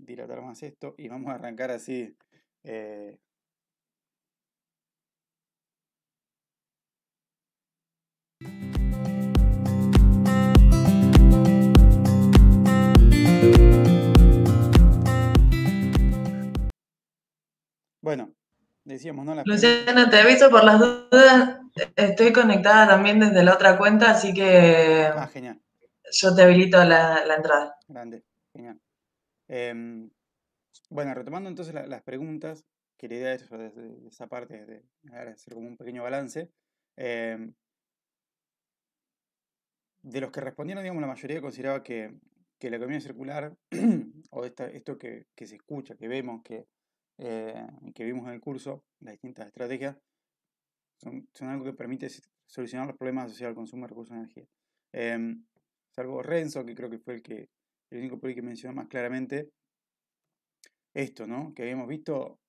dilatar más esto y vamos a arrancar así. eh, bueno, decíamos, ¿no? Las preguntas. Luciana, te aviso por las dudas, estoy conectada también desde la otra cuenta, así que Ah, genial, yo te habilito la entrada. grande, genial. Em, bueno, retomando entonces las preguntas, que la idea es eso, desde esa parte de hacer como un pequeño balance. em, de los que respondieron, digamos, la mayoría consideraba que la economía circular, o esto que se escucha, que vemos, que vimos en el curso, las distintas estrategias, son algo que permite solucionar los problemas asociados al consumo de recursos de energía. Em, Salvo Renzo, que creo que fue el único por ahí que mencionó más claramente esto, ¿no? Que habíamos visto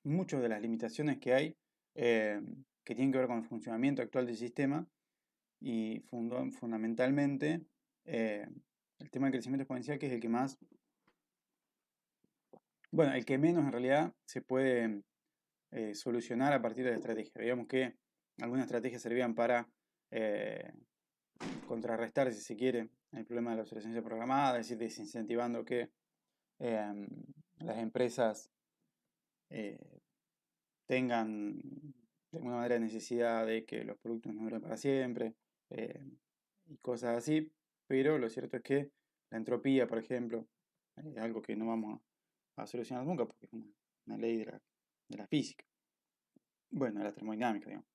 muchas de las limitaciones que hay, que tienen que ver con el funcionamiento actual del sistema y fundamentalmente eh, el tema del crecimiento exponencial, que es el que más, bueno, el que menos en realidad se puede solucionar a partir de la estrategia. Veíamos que algunas estrategias servían para eh, contrarrestar, si se quiere, el problema de la obsolescencia programada, es decir, desincentivando que eh, las empresas eh, tengan de alguna manera necesidad de que los productos no duren para siempre eh, y cosas así, pero lo cierto es que la entropía, por ejemplo, es algo que no vamos a solucionar nunca porque es una ley de la física, bueno, de la termodinámica, digamos.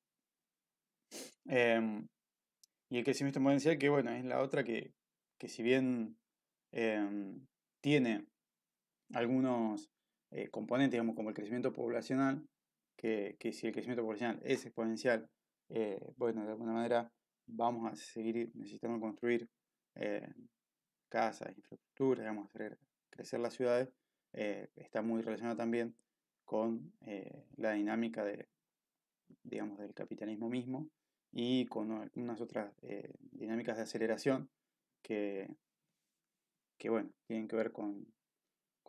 Em, y el crecimiento exponencial, que bueno, es la otra que si bien em, tiene algunos componentes, digamos, como el crecimiento poblacional, que si el crecimiento poblacional es exponencial, bueno, de alguna manera vamos a seguir necesitando construir eh, casas, infraestructuras, vamos a hacer crecer las ciudades, está muy relacionado también con la dinámica digamos, del capitalismo mismo y con algunas otras dinámicas de aceleración que, que, bueno, tienen que ver con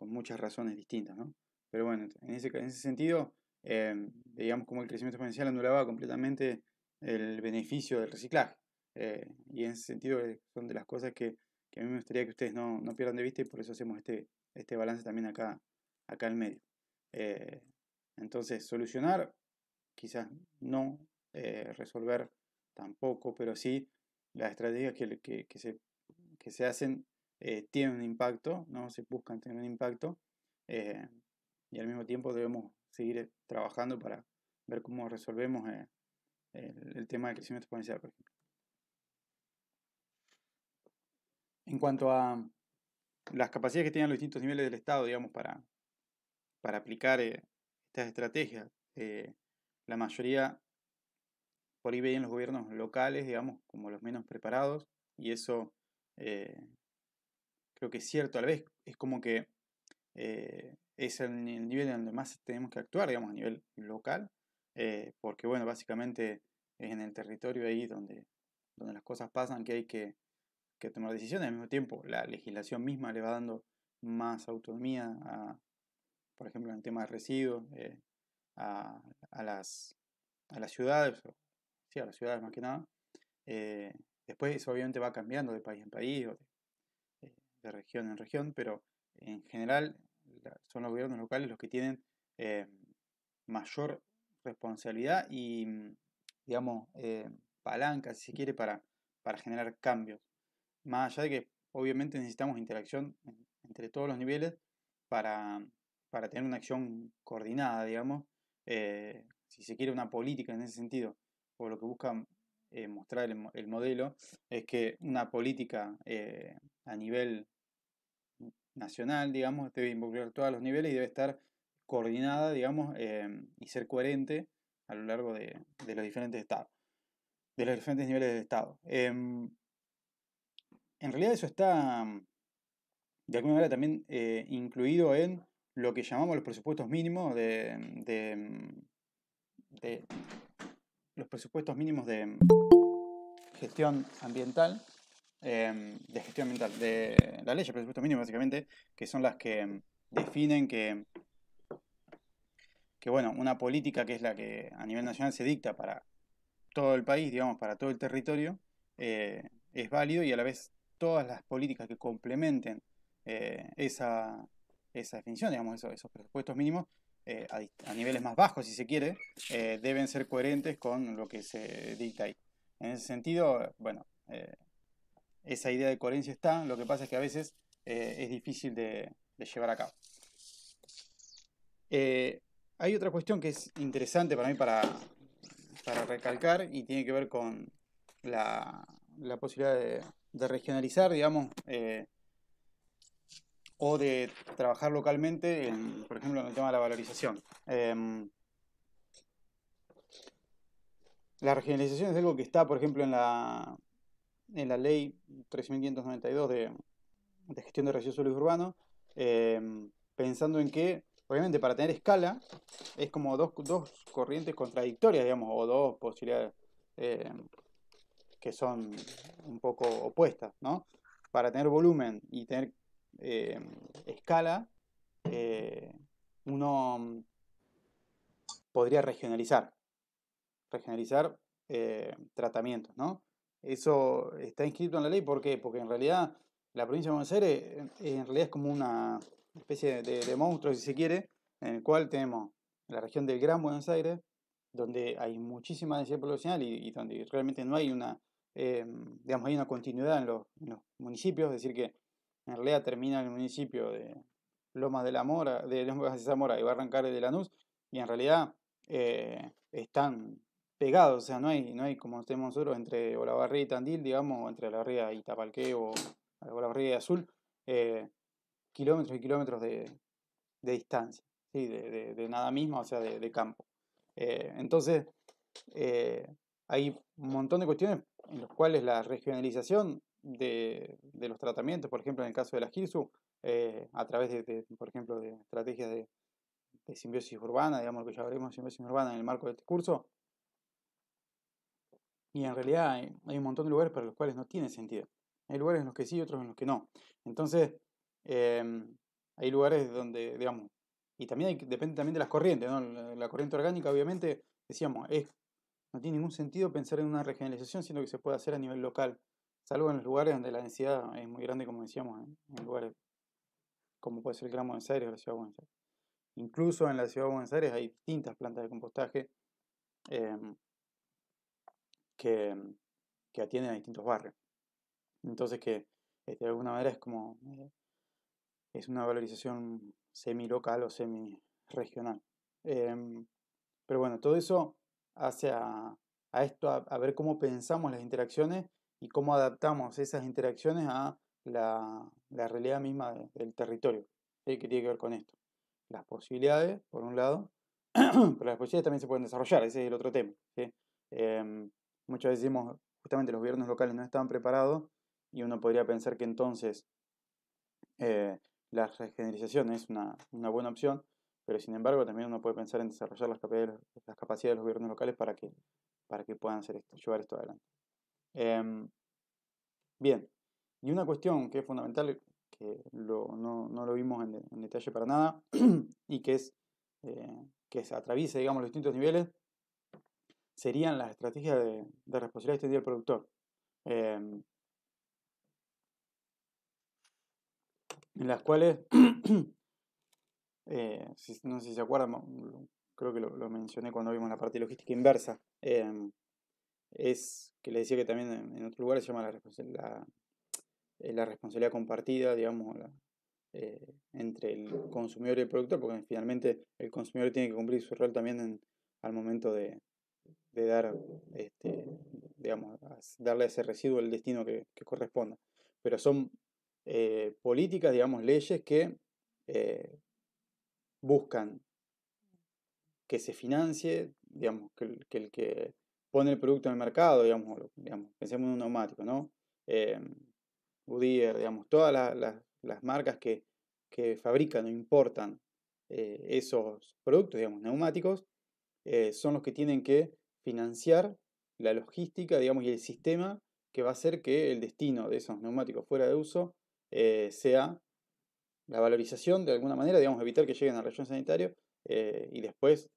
muchas razones distintas, ¿no? Pero bueno, en ese sentido, veíamos como el crecimiento exponencial anulaba completamente el beneficio del reciclaje. Y en ese sentido son de las cosas que a mí me gustaría que ustedes no pierdan de vista y por eso hacemos este balance también acá en medio. Eh, entonces, solucionar, quizás no, resolver tampoco, pero sí las estrategias que se hacen tienen un impacto, ¿no? Se buscan tener un impacto eh, y al mismo tiempo debemos seguir trabajando para ver cómo resolvemos el tema del crecimiento exponencial, por ejemplo. En cuanto a las capacidades que tienen los distintos niveles del Estado, digamos, para aplicar estas estrategias, la mayoría por ahí veían los gobiernos locales, digamos, como los menos preparados, y eso eh, creo que es cierto, a la vez es como que es el nivel en donde más tenemos que actuar, digamos, a nivel local, porque, bueno, básicamente es en el territorio ahí donde las cosas pasan que hay que tomar decisiones. Al mismo tiempo, la legislación misma le va dando más autonomía, por ejemplo, en el tema de residuos, a, a las, a las ciudades, sí, a las ciudades más que nada. Eh, Después eso obviamente va cambiando de país en país o de región en región, pero en general son los gobiernos locales los que tienen eh, mayor responsabilidad y, digamos, palanca, si se quiere, para generar cambios. Más allá de que obviamente necesitamos interacción entre todos los niveles para, para tener una acción coordinada, digamos, si se quiere una política en ese sentido, o lo que busca mostrar el modelo, es que una política a nivel nacional, digamos, debe involucrar todos los niveles y debe estar coordinada, digamos, y ser coherente a lo largo de los diferentes estados, de los diferentes niveles del Estado. En realidad eso está, de alguna manera, también incluido en lo que llamamos los presupuestos mínimos de los presupuestos mínimos de gestión ambiental, de gestión ambiental, de la ley de presupuestos mínimos, básicamente, que son las que definen que, bueno, una política que es la que a nivel nacional se dicta para todo el país, digamos, para todo el territorio, es válido y a la vez todas las políticas que complementen esa definición, digamos, esos presupuestos mínimos, a niveles más bajos, si se quiere, deben ser coherentes con lo que se dicta ahí. En ese sentido, bueno, esa idea de coherencia está, lo que pasa es que a veces es difícil de llevar a cabo. Hay otra cuestión que es interesante para mí para recalcar y tiene que ver con la posibilidad de regionalizar, digamos, o de trabajar localmente, por ejemplo, en el tema de la valorización. La regionalización es algo que está, por ejemplo, en la ley 13.592 de gestión de residuos sólidos urbanos, pensando en que, obviamente, para tener escala, es como dos corrientes contradictorias, digamos, o dos posibilidades eh, que son un poco opuestas, ¿no? Para tener volumen y tener escala, uno podría regionalizar tratamientos, ¿no? Eso está inscrito en la ley, ¿por qué? Porque en realidad la provincia de Buenos Aires en realidad es como una especie de monstruo, si se quiere, en el cual tenemos la región del Gran Buenos Aires, donde hay muchísima densidad poblacional y donde realmente no hay digamos, hay una continuidad en los municipios, es decir, que en realidad termina el municipio de Lomas de la Mora, de Lomas de Zamora y va a arrancar de Lanús, y en realidad están pegados, o sea, no hay como tenemos nosotros entre Olavarría y Tandil, digamos, o entre Olavarría y Tapalqué o Olavarría y Azul, eh, kilómetros y kilómetros de distancia, ¿sí? De nada misma, o sea, de campo. Entonces, eh, hay un montón de cuestiones en las cuales la regionalización de los tratamientos, por ejemplo, en el caso de la GIRSU, a través por ejemplo, de estrategias de simbiosis urbana, digamos lo que ya veremos de simbiosis urbana en el marco de este curso, y en realidad hay un montón de lugares para los cuales no tiene sentido. Hay lugares en los que sí y otros en los que no. Entonces, eh, hay lugares donde, digamos, y también depende también de las corrientes, ¿no? La corriente orgánica, obviamente, decíamos, no tiene ningún sentido pensar en una regionalización, sino que se puede hacer a nivel local, salvo en los lugares donde la densidad es muy grande, como decíamos, en lugares como puede ser el Gran Buenos Aires o la Ciudad de Buenos Aires. Incluso en la Ciudad de Buenos Aires hay distintas plantas de compostaje eh, que, que atienden a distintos barrios. Entonces que de alguna manera es una valorización semi-local o semi-regional. Pero bueno, todo eso hace a esto, a ver cómo pensamos las interacciones y cómo adaptamos esas interacciones a la realidad misma del territorio, ¿sí? Que tiene que ver con esto. Las posibilidades, por un lado, pero las posibilidades también se pueden desarrollar, ese es el otro tema, ¿sí? Muchas veces decimos, justamente los gobiernos locales no estaban preparados y uno podría pensar que entonces eh, la regeneración es una buena opción, pero sin embargo también uno puede pensar en desarrollar las capacidades de los gobiernos locales para que puedan hacer esto, llevar esto adelante. Bien, y una cuestión que es fundamental, que no lo vimos en detalle para nada, y que se atraviesa, digamos, los distintos niveles, serían las estrategias de responsabilidad extendida del productor. En las cuales, no sé si se acuerdan, creo que lo mencioné cuando vimos la parte de logística inversa, es que le decía que también en otros lugares se llama la responsabilidad compartida, digamos, entre el consumidor y el productor, porque finalmente el consumidor tiene que cumplir su rol también al momento de dar, digamos, darle a ese residuo el destino que corresponda. Pero son políticas, digamos, leyes que buscan que se financie, digamos, que el que pone el producto en el mercado, digamos, pensemos en un neumático, ¿no? Eh, Goodyear, digamos, todas las marcas que fabrican o importan esos productos, digamos, neumáticos, son los que tienen que financiar la logística, digamos, y el sistema que va a hacer que el destino de esos neumáticos fuera de uso sea la valorización de alguna manera, digamos, evitar que lleguen al relleno sanitario y después,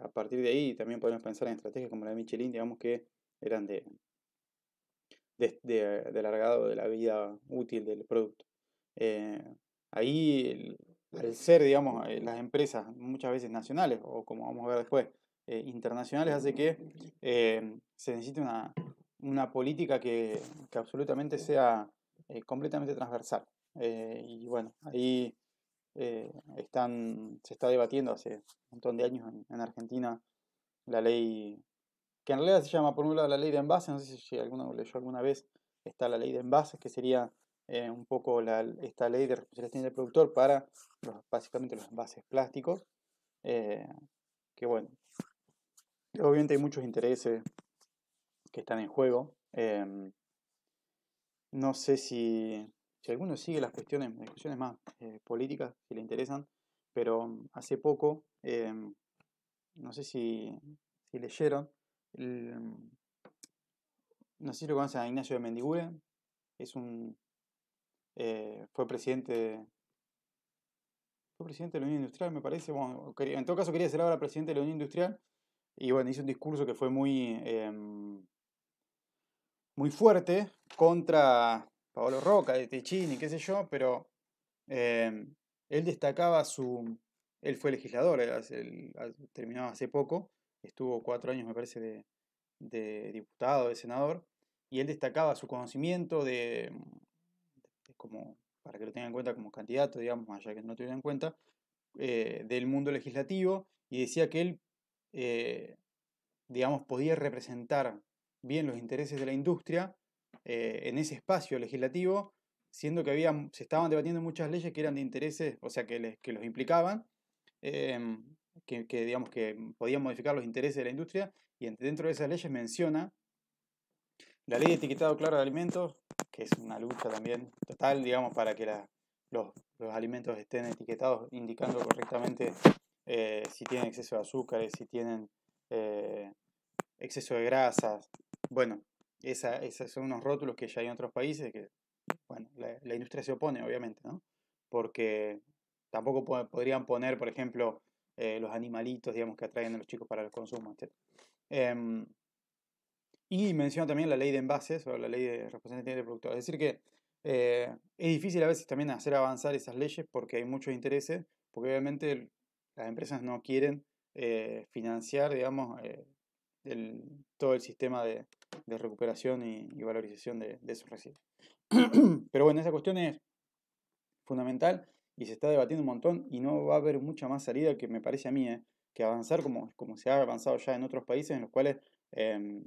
a partir de ahí, también podemos pensar en estrategias como la de Michelin, digamos, que eran de alargado de la vida útil del producto. Eh, ahí, al ser, digamos, las empresas muchas veces nacionales, o como vamos a ver después, internacionales, hace que se necesite una política que absolutamente sea completamente transversal. Y bueno, ahí se está debatiendo hace un montón de años en Argentina la ley, que en realidad se llama por un lado la ley de envases, no sé si alguno leyó alguna vez, está la ley de envases, que sería un poco esta ley de responsabilidad del productor para básicamente los envases plásticos, eh, que bueno, obviamente hay muchos intereses que están en juego. No sé si alguno sigue las discusiones más políticas, si le interesan, pero hace poco, no sé si leyeron, el- no sé si lo conocen a Ignacio de Mendiguren, es fue presidente de la Unión Industrial, me parece, bueno, en todo caso quería ser ahora presidente de la Unión Industrial, y bueno, hizo un discurso que fue muy fuerte contra Paolo Roca, de Techini, qué sé yo, pero eh, él destacaba él fue legislador, terminó hace poco, estuvo 4 años me parece de diputado, de senador, y él destacaba su conocimiento como, para que lo tengan en cuenta como candidato, digamos, más allá que no lo tuvieran en cuenta, del mundo legislativo, y decía que él, eh, digamos, podía representar bien los intereses de la industria en ese espacio legislativo, siendo que se estaban debatiendo muchas leyes que eran de intereses, o sea, que los implicaban, digamos que podían modificar los intereses de la industria, y dentro de esas leyes menciona la ley de etiquetado claro de alimentos, que es una lucha también total, digamos, para que los alimentos estén etiquetados indicando correctamente si tienen exceso de azúcares, si tienen eh, exceso de grasas. Bueno, esos son unos rótulos que ya hay en otros países que, bueno, la industria se opone, obviamente, ¿no? Porque tampoco podrían poner, por ejemplo, los animalitos, digamos, que atraen a los chicos para el consumo, etc. Y menciona también la ley de envases o la ley de responsabilidad del productor. Es decir que es difícil a veces también hacer avanzar esas leyes porque hay muchos intereses, porque obviamente las empresas no quieren financiar, digamos, todo el sistema de recuperación y valorización de esos residuos. Pero bueno, esa cuestión es fundamental y se está debatiendo un montón y no va a haber mucha más salida que me parece a mí, que avanzar como se ha avanzado ya en otros países en los cuales em,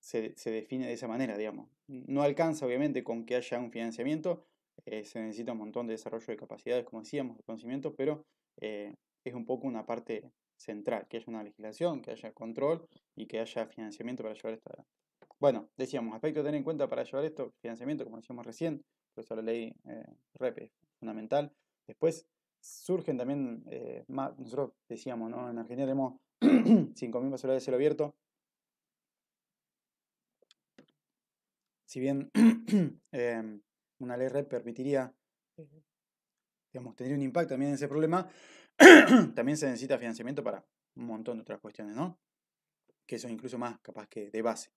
se define de esa manera, digamos. No alcanza, obviamente, con que haya un financiamiento, se necesita un montón de desarrollo de capacidades, como decíamos, de conocimiento, pero es un poco una parte central, que haya una legislación, que haya control y que haya financiamiento para llevar esto adelante. Bueno, decíamos, aspecto a tener en cuenta para llevar esto, financiamiento, como decíamos recién, por eso la ley REP es fundamental. Después surgen también, nosotros decíamos, ¿no? En Argentina tenemos 5.000 basureros de cielo abierto. Si bien una ley REP permitiría, digamos, tener un impacto también en ese problema, también se necesita financiamiento para un montón de otras cuestiones, ¿no? Que son incluso más capaz que de base.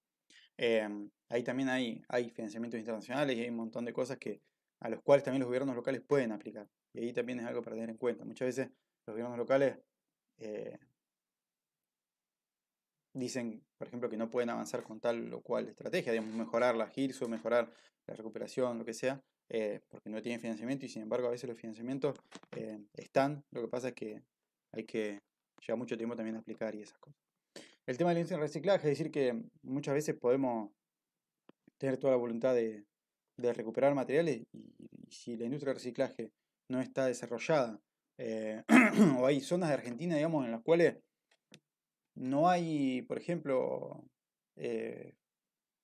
Ahí también hay financiamientos internacionales y hay un montón de cosas a los cuales también los gobiernos locales pueden aplicar. Y ahí también es algo para tener en cuenta. Muchas veces los gobiernos locales eh, dicen, por ejemplo, que no pueden avanzar con tal o cual estrategia, digamos, mejorar la GIRSO, mejorar la recuperación, lo que sea, porque no tienen financiamiento y sin embargo a veces los financiamientos están, lo que pasa es que hay que llevar mucho tiempo también a aplicar y esas cosas. El tema del reciclaje, es decir que muchas veces podemos tener toda la voluntad de recuperar materiales y si la industria del reciclaje no está desarrollada, o hay zonas de Argentina, digamos, en las cuales no hay, por ejemplo, eh,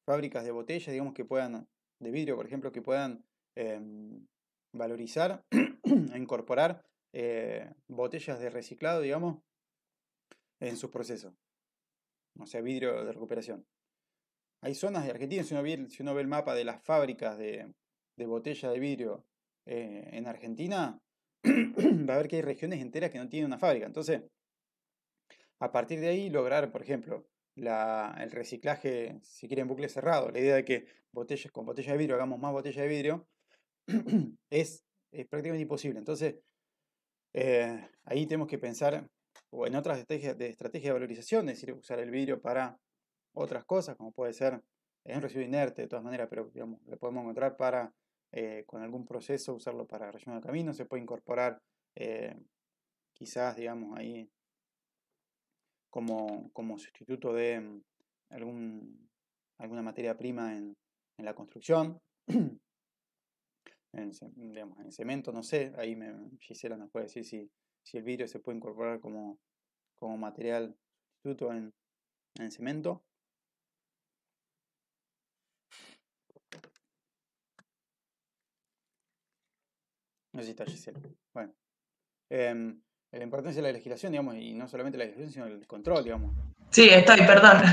fábricas de botellas, digamos, de vidrio, por ejemplo, que puedan valorizar e incorporar botellas de reciclado, digamos, en sus procesos. O sea, vidrio de recuperación. Hay zonas de Argentina, si uno ve el mapa de las fábricas de botellas de vidrio en Argentina, va a ver que hay regiones enteras que no tienen una fábrica. Entonces, a partir de ahí lograr, por ejemplo, el reciclaje, si quieren, bucle cerrado. La idea de que con botella de vidrio hagamos más botella de vidrio es prácticamente imposible. Entonces, ahí tenemos que pensar o en otras estrategias de valorización, es decir, usar el vidrio para otras cosas, como puede ser, es un residuo inerte de todas maneras, pero digamos, lo podemos encontrar para, con algún proceso, usarlo para relleno de camino, se puede incorporar quizás, digamos, ahí como sustituto de alguna materia prima en la construcción, digamos, en cemento, no sé, ahí Gisela nos puede decir si el vidrio se puede incorporar como material sustituto en cemento. No sé si está Gisela. Bueno, la importancia de la legislación, digamos, y no solamente la legislación, sino el control, digamos. Sí, estoy, perdón.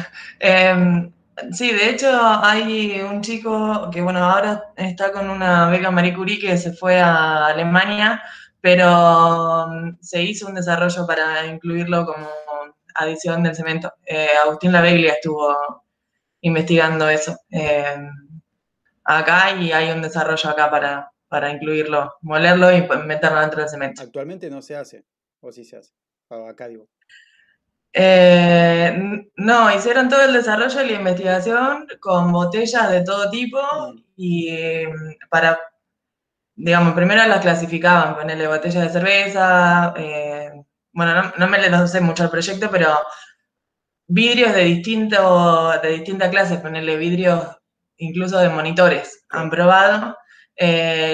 Em, sí, de hecho hay un chico que, bueno, ahora está con una beca Marie Curie que se fue a Alemania, pero se hizo un desarrollo para incluirlo como adición del cemento. Agustín Laveglia estuvo investigando eso acá y hay un desarrollo acá para incluirlo, molerlo y meterlo dentro del cemento. Actualmente no se hace, o sí se hace. Acá digo. No, hicieron todo el desarrollo y la investigación con botellas de todo tipo Mm, y para, digamos, primero las clasificaban, ponerle botellas de cerveza, bueno, no me lo sé mucho el proyecto, pero vidrios de distintas clases, ponerle vidrios incluso de monitores, han claro. probado,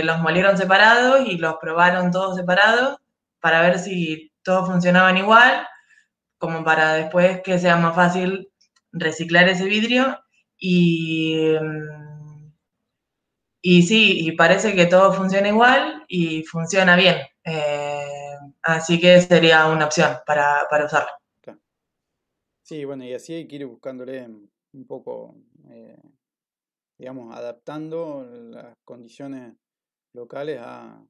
los molieron separados y los probaron todos separados para ver si todos funcionaban igual como para después que sea más fácil reciclar ese vidrio y, y sí, y parece que todo funciona igual y funciona bien. Así que sería una opción para usarlo. Claro. Sí, bueno, y así hay que ir buscándole un poco, digamos, adaptando las condiciones locales a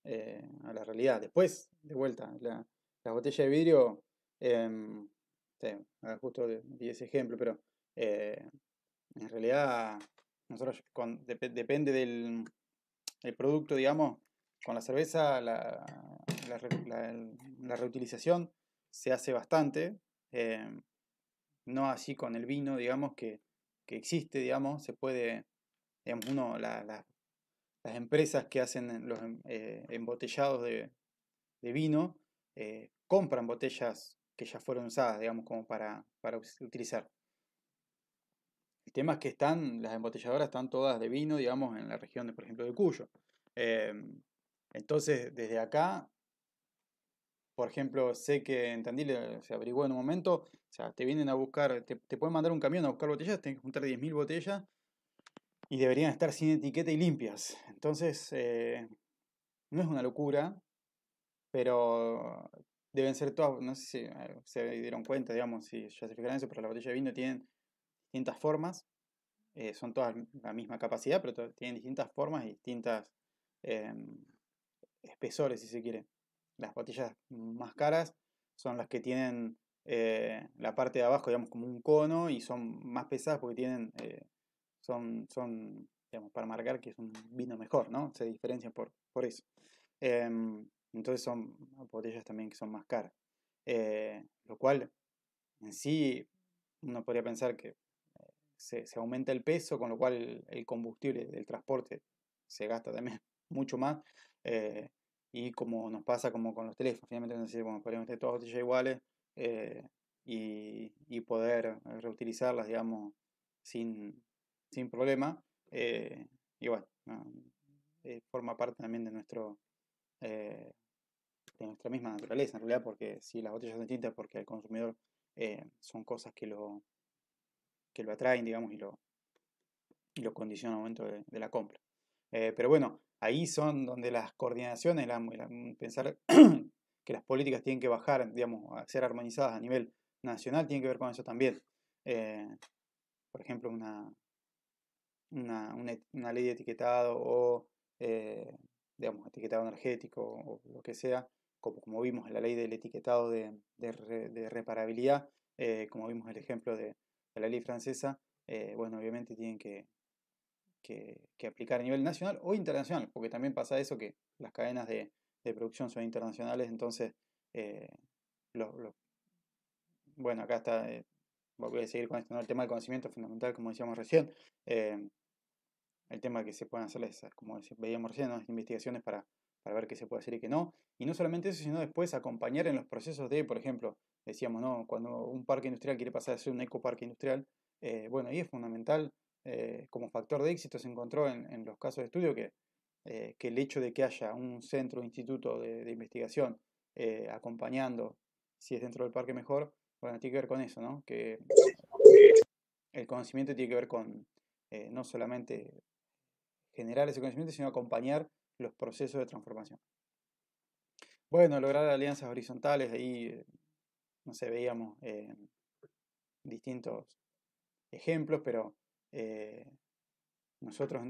la realidad. Después, de vuelta, la botella de vidrio, sí, justo di ese ejemplo, pero en realidad nosotros depende del producto, digamos, con la cerveza la reutilización se hace bastante, no así con el vino, digamos, que existe, digamos, se puede, digamos, las empresas que hacen los embotellados de vino compran botellas que ya fueron usadas, digamos, como para utilizar. El tema es que las embotelladoras están todas de vino, digamos, en la región, por ejemplo, de Cuyo. Eh, entonces, desde acá, por ejemplo, sé que en Tandil se averiguó en un momento, o sea, te vienen a buscar, te pueden mandar un camión a buscar botellas, tienes que juntar 10.000 botellas y deberían estar sin etiqueta y limpias. Entonces, no es una locura, pero deben ser todas, no sé si se dieron cuenta, digamos, si ya se fijaron eso, pero las botellas de vino tienen distintas formas, son todas la misma capacidad, pero tienen distintas formas y distintas espesores, si se quiere. Las botellas más caras son las que tienen la parte de abajo, digamos, como un cono y son más pesadas porque son, digamos, para marcar que es un vino mejor, ¿no? Se diferencian por eso. Entonces son botellas también que son más caras. Lo cual en sí uno podría pensar que se aumenta el peso, con lo cual el combustible del transporte se gasta también mucho más. eh, y como nos pasa como con los teléfonos, finalmente no sé, bueno, podríamos tener todas botellas iguales y poder reutilizarlas, digamos, sin problema. Y bueno, no, forma parte también eh, de nuestra misma naturaleza, en realidad, porque si las botellas son distintas, porque al consumidor son cosas que lo atraen, digamos, y lo condiciona al momento de la compra. Pero bueno, ahí son donde las coordinaciones, pensar que las políticas tienen que bajar, digamos, a ser armonizadas a nivel nacional, tiene que ver con eso también. Eh, por ejemplo, una ley de etiquetado o digamos, etiquetado energético o lo que sea, como vimos en la ley del etiquetado de reparabilidad, como vimos el ejemplo de la ley francesa, bueno, obviamente tienen que aplicar a nivel nacional o internacional, porque también pasa eso que las cadenas de producción son internacionales, entonces, eh, los bueno, acá está, voy a seguir con esto, ¿no? El tema del conocimiento es fundamental, como decíamos recién. eh, el tema de que se puedan hacer esas, como veíamos recién, ¿no? Investigaciones para ver qué se puede hacer y qué no. Y no solamente eso, sino después acompañar en los procesos de, por ejemplo, decíamos, ¿no? Cuando un parque industrial quiere pasar a ser un ecoparque industrial, bueno, ahí es fundamental, como factor de éxito se encontró en los casos de estudio que el hecho de que haya un centro o instituto de investigación acompañando, si es dentro del parque mejor, bueno, tiene que ver con eso, ¿no? Que el conocimiento tiene que ver con no solamente generar ese conocimiento, sino acompañar los procesos de transformación. Bueno, lograr alianzas horizontales, ahí, no sé, veíamos distintos ejemplos, pero eh, nosotros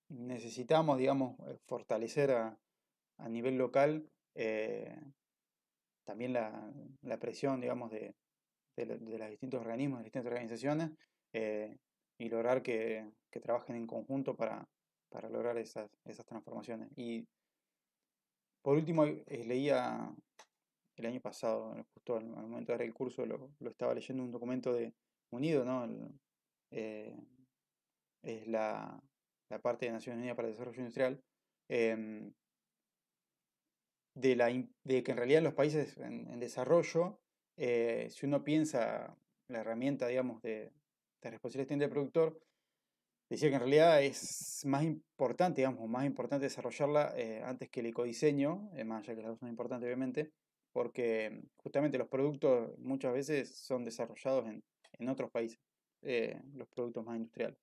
necesitamos, digamos, fortalecer a nivel local también la presión, digamos, de los distintos organismos, de las distintas organizaciones, eh, y lograr que trabajen en conjunto para lograr esas transformaciones. Y por último, leía el año pasado, justo al momento de dar el curso, lo estaba leyendo un documento de UNIDO, ¿no? Eh, es la parte de Naciones Unidas para el Desarrollo Industrial, em, de que en realidad en los países en desarrollo, si uno piensa la herramienta, digamos, de responsabilidad extendida del productor, decía que en realidad es más importante, digamos, más importante desarrollarla antes que el ecodiseño, más allá que las dos son importantes obviamente, porque justamente los productos muchas veces son desarrollados en otros países, los productos más industriales.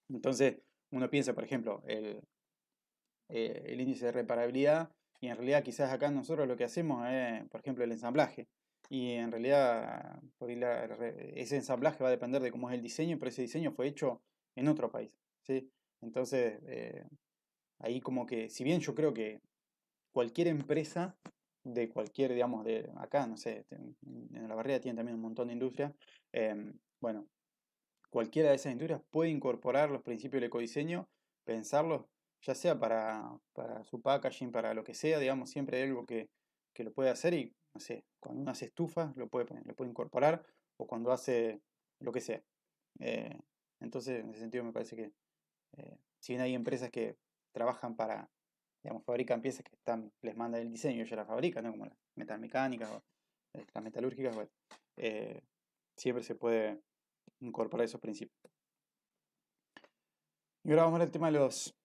Entonces, uno piensa, por ejemplo, el índice de reparabilidad, y en realidad quizás acá nosotros lo que hacemos es, por ejemplo, el ensamblaje. Y en realidad ese ensamblaje va a depender de cómo es el diseño, pero ese diseño fue hecho en otro país. ¿Sí? Entonces, ahí como que, si bien yo creo que cualquier empresa de cualquier, digamos, de acá, no sé, en la barrera tienen también un montón de industrias, bueno, cualquiera de esas industrias puede incorporar los principios del ecodiseño, pensarlos, ya sea para su packaging, para lo que sea, digamos, siempre hay algo que lo puede hacer y, no sé, cuando uno hace estufas lo puede incorporar o cuando hace lo que sea. Eh, entonces, en ese sentido me parece que si bien hay empresas que trabajan para, digamos, fabrican piezas que les mandan el diseño y ellos las fabrican, ¿no? Como las metalmecánicas o las metalúrgicas, bueno, eh, siempre se puede incorporar esos principios. Y ahora vamos a ver el tema